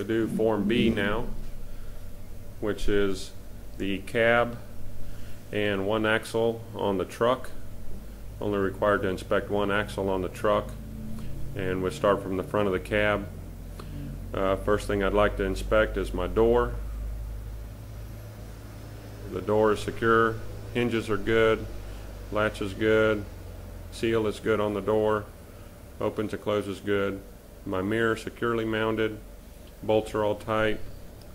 do Form B now, which is the cab and one axle on the truck. Only required to inspect one axle on the truck, and we'll start from the front of the cab. First thing I'd like to inspect is my door. The door is secure, hinges are good, latch is good, seal is good on the door, opens and closes good. My mirror securely mounted, bolts are all tight,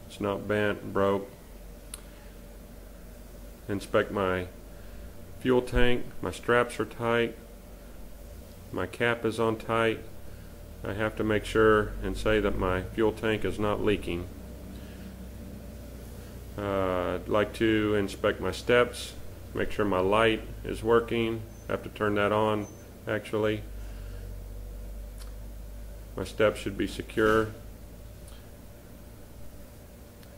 it's not bent, broke. Inspect my fuel tank, my straps are tight, my cap is on tight. I have to make sure and say that my fuel tank is not leaking. I'd like to inspect my steps, make sure my light is working. I have to turn that on actually. My steps should be secure.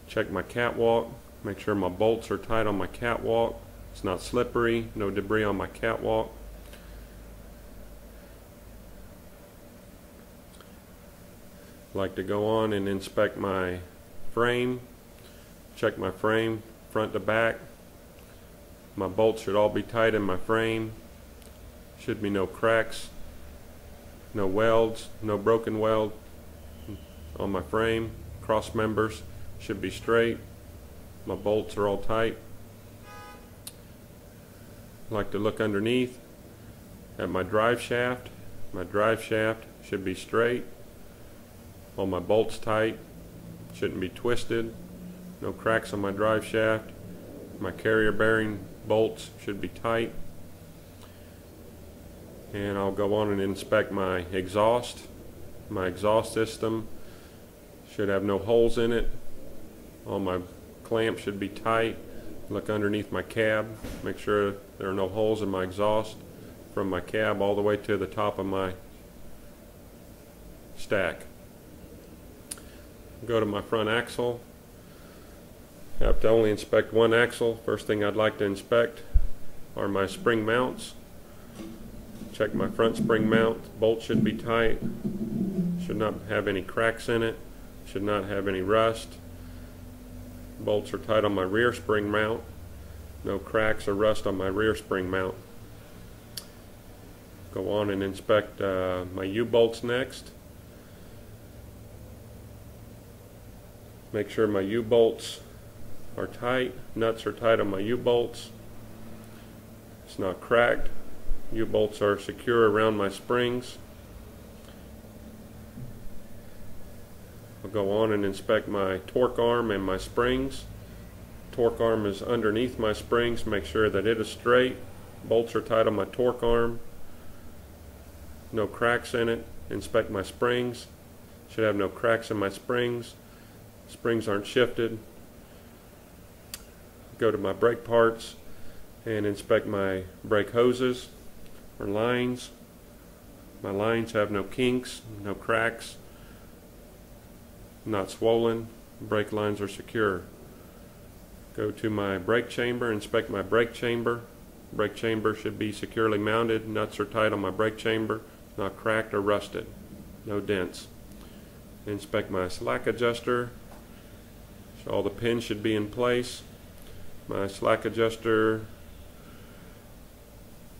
Check my catwalk, make sure my bolts are tight on my catwalk. It's not slippery, no debris on my catwalk. Like to go on and inspect my frame. Check my frame front to back. My bolts should all be tight in my frame. Should be no cracks, no welds, no broken weld on my frame. Cross members should be straight. My bolts are all tight. Like to look underneath at my drive shaft. My drive shaft should be straight. All my bolts tight, shouldn't be twisted. No cracks on my drive shaft. My carrier bearing bolts should be tight. And I'll go on and inspect my exhaust. My exhaust system should have no holes in it. All my clamps should be tight. Look underneath my cab, make sure there are no holes in my exhaust from my cab all the way to the top of my stack. Go to my front axle. I have to only inspect one axle. First thing I'd like to inspect are my spring mounts. Check my front spring mount. Bolt should be tight. Should not have any cracks in it. Should not have any rust. Bolts are tight on my rear spring mount. No cracks or rust on my rear spring mount. Go on and inspect my U-bolts next. Make sure my U-bolts are tight. Nuts are tight on my U-bolts. It's not cracked. U-bolts are secure around my springs. I'll go on and inspect my torque arm and my springs. Torque arm is underneath my springs. Make sure that it is straight. Bolts are tight on my torque arm. No cracks in it. Inspect my springs. Should have no cracks in my springs. Springs aren't shifted. Go to my brake parts and inspect my brake hoses or lines. My lines have no kinks, no cracks, not swollen. Brake lines are secure. Go to my brake chamber, inspect my brake chamber. Brake chamber should be securely mounted. Nuts are tight on my brake chamber, not cracked or rusted, no dents. Inspect my slack adjuster. All the pins should be in place. My slack adjuster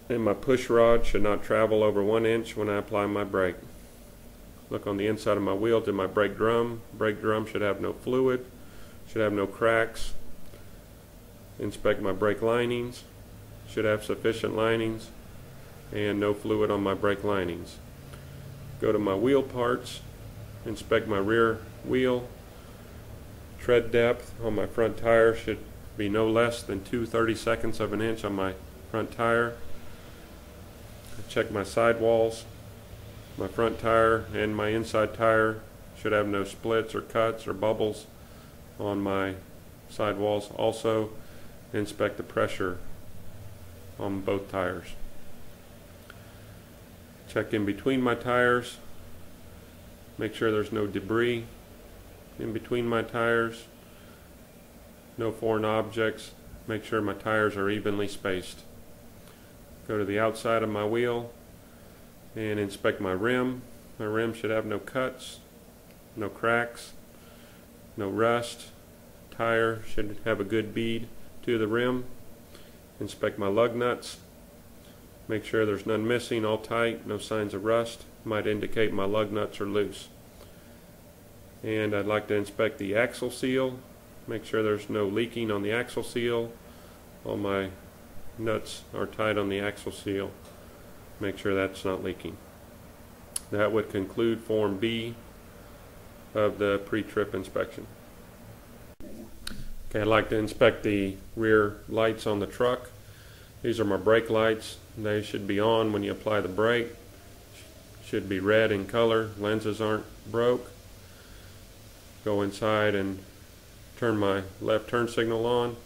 and my push rod should not travel over 1 inch when I apply my brake. Look on the inside of my wheel to my brake drum. Brake drum should have no fluid, should have no cracks. Inspect my brake linings. Should have sufficient linings and no fluid on my brake linings. Go to my wheel parts. Inspect my rear wheel. Tread depth on my front tire should be no less than 2/32 of an inch on my front tire. Check my sidewalls. My front tire and my inside tire should have no splits or cuts or bubbles on my sidewalls. Also, inspect the pressure on both tires. Check in between my tires. Make sure there's no debris in between my tires, no foreign objects. Make sure my tires are evenly spaced. Go to the outside of my wheel and inspect my rim. My rim should have no cuts, no cracks. no rust. Tire should have a good bead to the rim. Inspect my lug nuts. Make sure there's none missing, all tight, no signs of rust. Might indicate my lug nuts are loose. And I'd like to inspect the axle seal. Make sure there's no leaking on the axle seal. All my nuts are tight on the axle seal. Make sure that's not leaking. That would conclude Form B of the pre-trip inspection. Okay, I'd like to inspect the rear lights on the truck. These are my brake lights. They should be on when you apply the brake. Should be red in color. Lenses aren't broke. Go inside and turn my left turn signal on.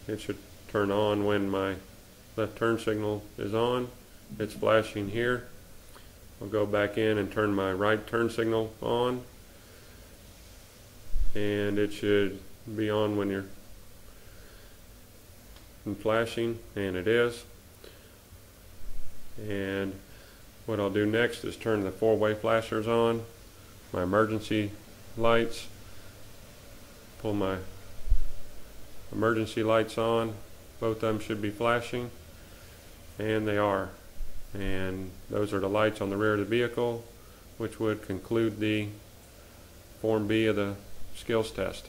It should turn on when my left turn signal is on. It's flashing here. I'll go back in and turn my right turn signal on, and it should be on when you're flashing, and it is. And what I'll do next is turn the four-way flashers on, my emergency lights, pull my emergency lights on. Both of them should be flashing, and they are. And those are the lights on the rear of the vehicle, which would conclude the Form B of the skills test.